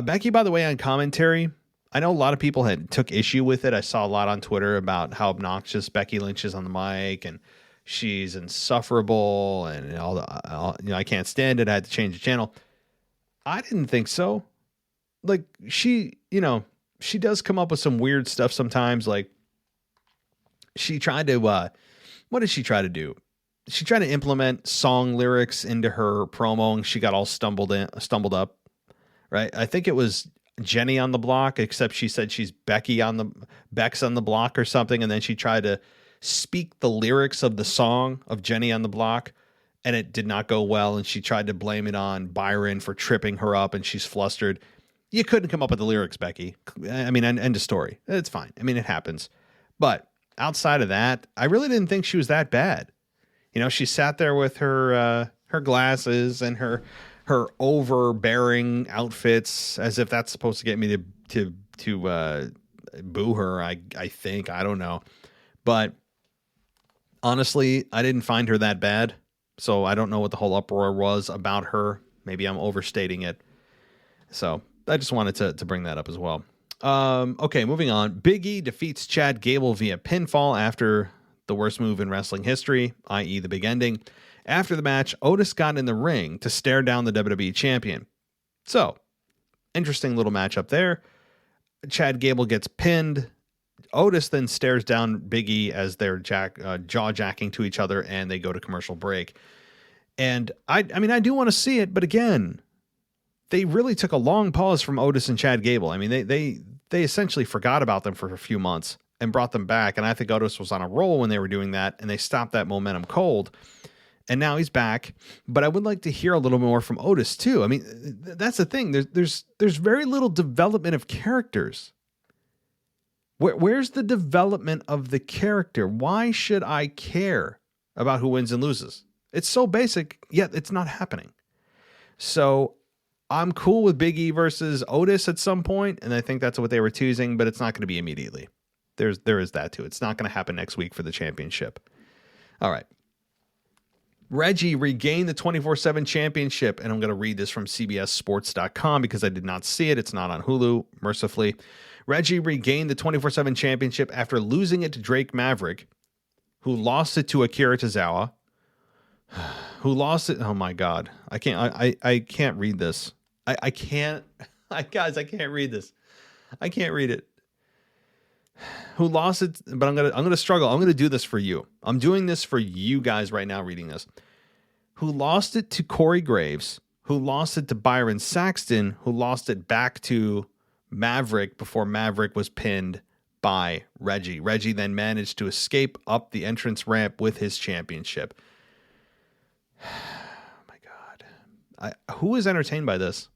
Becky, by the way, on commentary, I know a lot of people took issue with it. I saw a lot on Twitter about how obnoxious Becky Lynch is on the mic, and she's insufferable, and I can't stand it. I had to change the channel. I didn't think so. Like, she does come up with some weird stuff sometimes. Like, she tried to, what did she try to do? She tried to implement song lyrics into her promo, and she got all stumbled up, right? I think it was Jenny on the Block, except she said she's Beck's on the Block or something, and then she tried to speak the lyrics of the song of Jenny on the Block, and it did not go well, and she tried to blame it on Byron for tripping her up, and she's flustered. You couldn't come up with the lyrics, Becky. I mean, end of story. It's fine. I mean, it happens. But outside of that, I really didn't think she was that bad. She sat there with her glasses and her overbearing outfits, as if that's supposed to get me to boo her. I think, I don't know, but honestly, I didn't find her that bad. So I don't know what the whole uproar was about her. Maybe I'm overstating it. So I just wanted to bring that up as well. Okay, moving on. Biggie defeats Chad Gable via pinfall after the worst move in wrestling history, i.e. the big ending. After the match, Otis got in the ring to stare down the WWE champion. So, interesting little matchup there. Chad Gable gets pinned. Otis then stares down Biggie as they're jaw-jacking to each other, and they go to commercial break. And I mean, I do want to see it, but again, they really took a long pause from Otis and Chad Gable. I mean, they essentially forgot about them for a few months and brought them back. And I think Otis was on a roll when they were doing that, and they stopped that momentum cold. And now he's back. But I would like to hear a little more from Otis too. I mean, that's the thing. There's very little development of characters. Where's the development of the character? Why should I care about who wins and loses? It's so basic, yet it's not happening. So I'm cool with Big E versus Otis at some point, and I think that's what they were teasing, but it's not going to be immediately. There is that too. It's not going to happen next week for the championship. All right. Reggie regained the 24/7 championship, and I'm going to read this from CBSSports.com because I did not see it. It's not on Hulu, mercifully. Reggie regained the 24/7 championship after losing it to Drake Maverick, who lost it to Akira Tozawa, who lost it. Oh my God. I can't read this. I can't read this. I can't read it. Who lost it, but I'm gonna struggle. I'm gonna do this for you. I'm doing this for you guys right now reading this. Who lost it to Corey Graves, who lost it to Byron Saxton, who lost it back to Maverick before Maverick was pinned by Reggie. Reggie then managed to escape up the entrance ramp with his championship. Oh my God. Who is entertained by this?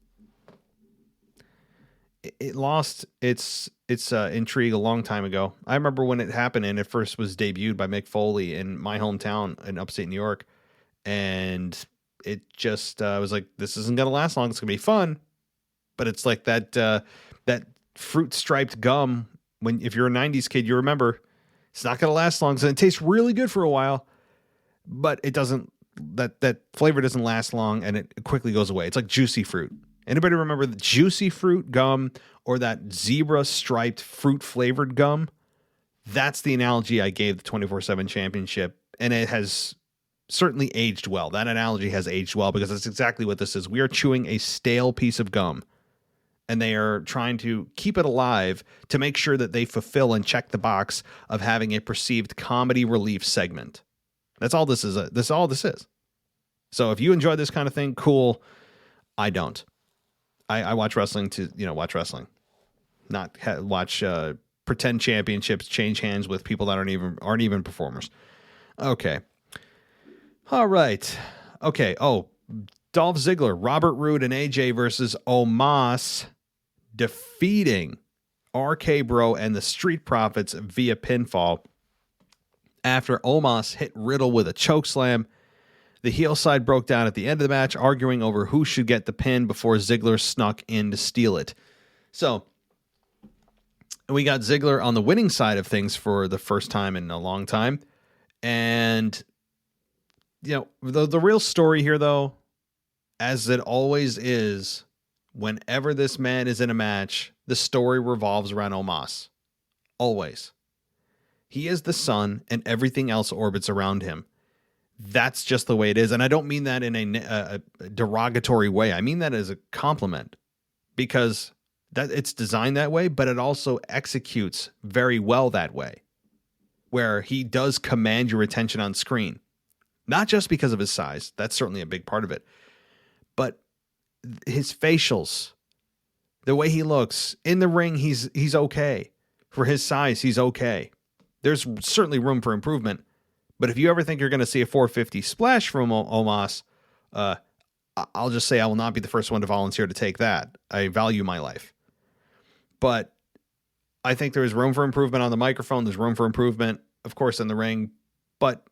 It lost its intrigue a long time ago. I remember when it happened and it first was debuted by Mick Foley in my hometown in upstate New York. And it just was like, this isn't going to last long. It's going to be fun. But it's like that fruit striped gum. If you're a 90s kid, you remember it's not going to last long. So it tastes really good for a while, but it doesn't, that flavor doesn't last long and it quickly goes away. It's like juicy fruit. Anybody remember the juicy fruit gum or that zebra striped fruit flavored gum? That's the analogy I gave the 24/7 championship. And it has certainly aged well. That analogy has aged well because that's exactly what this is. We are chewing a stale piece of gum and they are trying to keep it alive to make sure that they fulfill and check the box of having a perceived comedy relief segment. That's all this is. This is all this is. So if you enjoy this kind of thing, cool. I don't. I watch wrestling to, watch wrestling, not watch pretend championships change hands with people that aren't even performers. Okay. All right. Okay. Oh, Dolph Ziggler, Robert Roode, and AJ versus Omos, defeating RK Bro and the Street Profits via pinfall after Omos hit Riddle with a chokeslam. The heel side broke down at the end of the match, arguing over who should get the pin before Ziggler snuck in to steal it. So we got Ziggler on the winning side of things for the first time in a long time. And, the real story here, though, as it always is, whenever this man is in a match, the story revolves around Omos. Always. He is the sun and everything else orbits around him. That's just the way it is. And I don't mean that in a derogatory way. I mean that as a compliment because that it's designed that way, but it also executes very well that way, where he does command your attention on screen, not just because of his size. That's certainly a big part of it, but his facials, the way he looks in the ring, he's okay. For his size, he's okay. There's certainly room for improvement. But if you ever think you're going to see a 450 splash from Omos, I'll just say I will not be the first one to volunteer to take that. I value my life. But I think there is room for improvement on the microphone. There's room for improvement, of course, in the ring. But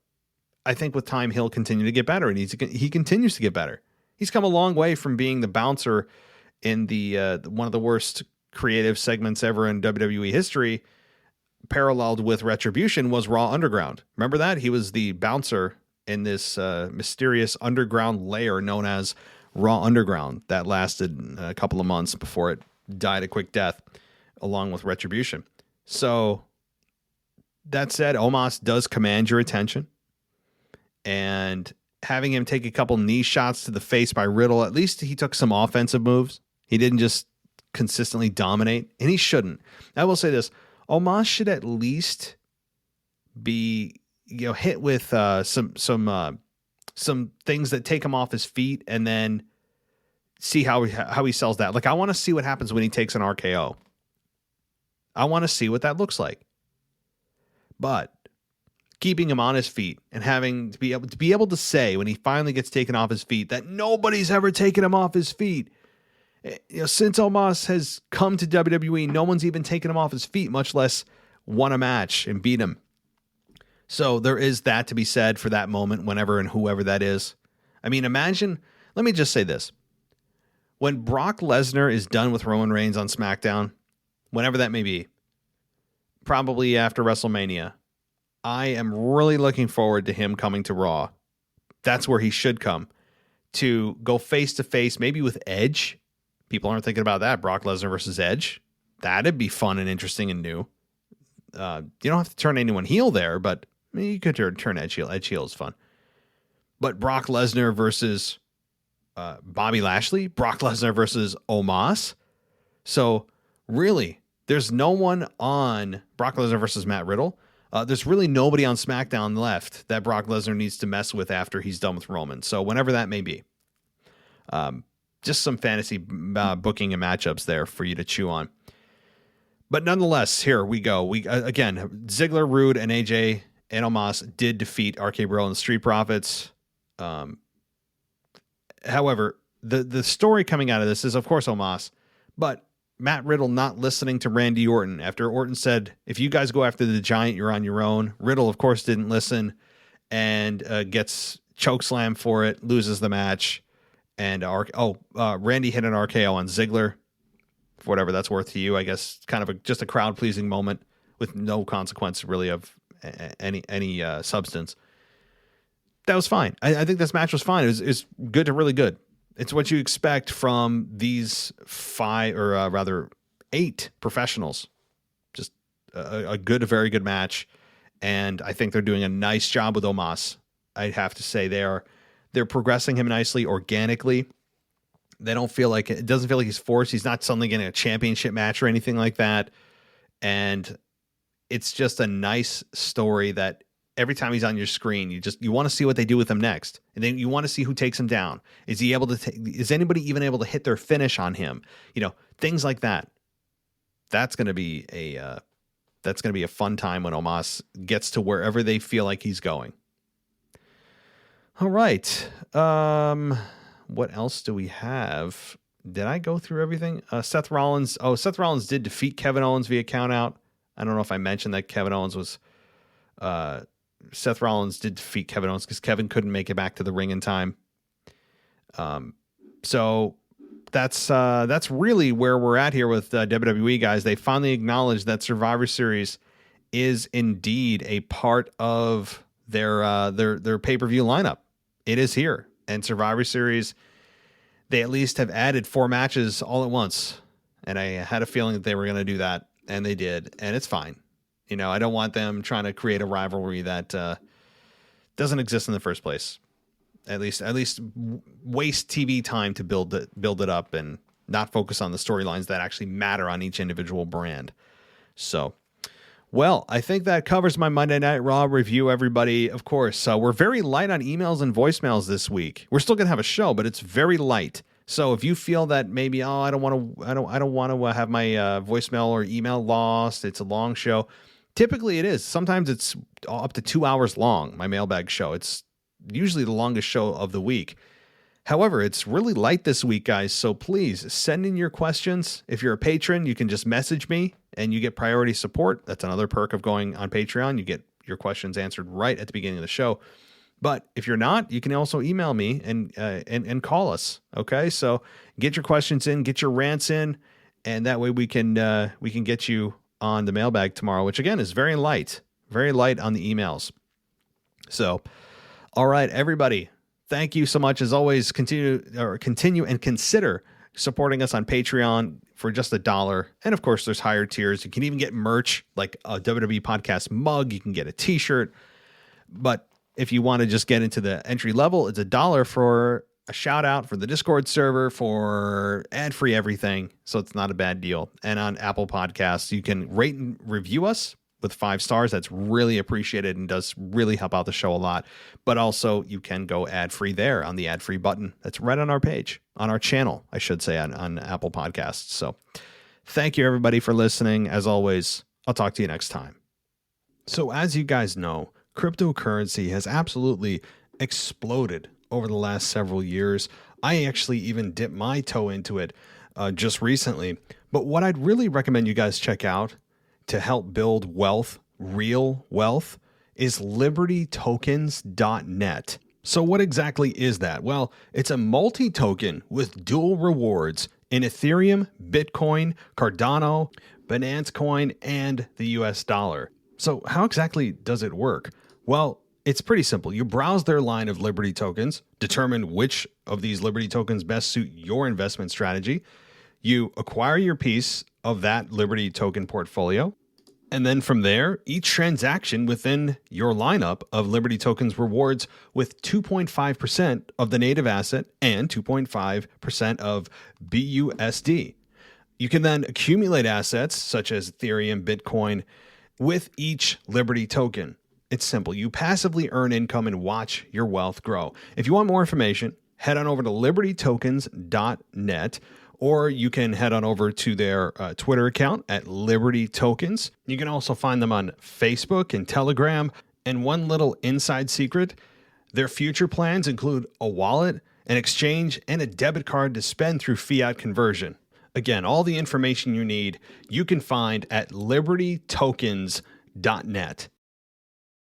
I think with time, he'll continue to get better. And he continues to get better. He's come a long way from being the bouncer in the one of the worst creative segments ever in WWE history. Paralleled with Retribution was Raw Underground. Remember that? He was the bouncer in this mysterious underground lair known as Raw Underground that lasted a couple of months before it died a quick death along with Retribution. So that said, Omos does command your attention. And having him take a couple knee shots to the face by Riddle, at least he took some offensive moves. He didn't just consistently dominate, and he shouldn't. I will say this, Omos should at least be, hit with some things that take him off his feet, and then see how he sells that. Like, I want to see what happens when he takes an RKO. I want to see what that looks like. But keeping him on his feet and having to be able to say when he finally gets taken off his feet that nobody's ever taken him off his feet. Since Omos has come to WWE, no one's even taken him off his feet, much less won a match and beat him. So there is that to be said for that moment, whenever and whoever that is. I mean, imagine, let me just say this. When Brock Lesnar is done with Roman Reigns on SmackDown, whenever that may be, probably after WrestleMania, I am really looking forward to him coming to Raw. That's where he should come, to go face-to-face, maybe with Edge. People aren't thinking about that. Brock Lesnar versus Edge. That'd be fun and interesting and new. You don't have to turn anyone heel there, but you could turn Edge heel. Edge heel is fun. But Brock Lesnar versus Bobby Lashley, Brock Lesnar versus Omos. So really, there's no one on Brock Lesnar versus Matt Riddle. There's really nobody on SmackDown left that Brock Lesnar needs to mess with after he's done with Roman. So whenever that may be. Just some fantasy booking and matchups there for you to chew on. But nonetheless, here we go. Again, Ziggler, Rude, and AJ and Omos did defeat RK Bro and the Street Profits. However, the story coming out of this is, of course, Omos, but Matt Riddle not listening to Randy Orton after Orton said, if you guys go after the Giant, you're on your own. Riddle, of course, didn't listen and gets chokeslam for it, loses the match. And Randy hit an RKO on Ziggler, for whatever that's worth to you. I guess kind of just a crowd pleasing moment with no consequence really of any substance. That was fine. I think this match was fine. It was good to really good. It's what you expect from these 8 professionals. Just a very good match, and I think they're doing a nice job with Omos. I'd have to say they're progressing him nicely, organically. It doesn't feel like he's forced. He's not suddenly getting a championship match or anything like that. And it's just a nice story that every time he's on your screen, you want to see what they do with him next. And then you want to see who takes him down. Is anybody even able to hit their finish on him? Things like that. That's going to be a fun time when Omos gets to wherever they feel like he's going. All right. What else do we have? Did I go through everything? Seth Rollins. Oh, Seth Rollins did defeat Kevin Owens via count out. I don't know if I mentioned that Seth Rollins did defeat Kevin Owens because Kevin couldn't make it back to the ring in time. So that's really where we're at here with WWE, guys. They finally acknowledged that Survivor Series is indeed a part of their pay-per-view lineup. It is here. And Survivor Series, they at least have added 4 matches all at once. And I had a feeling that they were going to do that, and they did. And it's fine. I don't want them trying to create a rivalry that doesn't exist in the first place. At least waste TV time to build it up and not focus on the storylines that actually matter on each individual brand. So, well, I think that covers my Monday Night Raw review, everybody. Of course, we're very light on emails and voicemails this week. We're still going to have a show, but it's very light. So if you feel that maybe, I don't want to have my voicemail or email lost, it's a long show. Typically it is. Sometimes it's up to 2 hours long, my mailbag show. It's usually the longest show of the week. However, it's really light this week, guys, so please send in your questions. If you're a patron, you can just message me and you get priority support. That's another perk of going on Patreon. You get your questions answered right at the beginning of the show. But if you're not, you can also email me and call us, okay? So get your questions in, get your rants in, and that way we can get you on the mailbag tomorrow, which again is very light on the emails. So, all right, everybody. Thank you so much. As always, continue and consider supporting us on Patreon for just $1. And of course, there's higher tiers. You can even get merch like a WWE podcast mug. You can get a t-shirt. But if you want to just get into the entry level, it's $1 for a shout out for the Discord server, for ad-free everything. So it's not a bad deal. And on Apple Podcasts, you can rate and review us with 5 stars. That's really appreciated and does really help out the show a lot. But also you can go ad-free there on the ad-free button. That's right on our page, on our channel, I should say, on Apple Podcasts. So thank you everybody for listening. As always, I'll talk to you next time. So as you guys know, cryptocurrency has absolutely exploded over the last several years. I actually even dipped my toe into it just recently. But what I'd really recommend you guys check out to help build wealth, real wealth, is libertytokens.net. So what exactly is that? Well, it's a multi-token with dual rewards in Ethereum, Bitcoin, Cardano, Binance Coin, and the US dollar. So how exactly does it work? Well, it's pretty simple. You browse their line of Liberty tokens, determine which of these Liberty tokens best suit your investment strategy. You acquire your piece of that Liberty token portfolio. And then from there, each transaction within your lineup of Liberty tokens rewards with 2.5% of the native asset and 2.5% of BUSD. You can then accumulate assets such as Ethereum, Bitcoin with each Liberty token. It's simple. You passively earn income and watch your wealth grow. If you want more information, head on over to libertytokens.net, or you can head on over to their Twitter account at Liberty Tokens. You can also find them on Facebook and Telegram. And one little inside secret, their future plans include a wallet, an exchange, and a debit card to spend through fiat conversion. Again, all the information you need, you can find at libertytokens.net.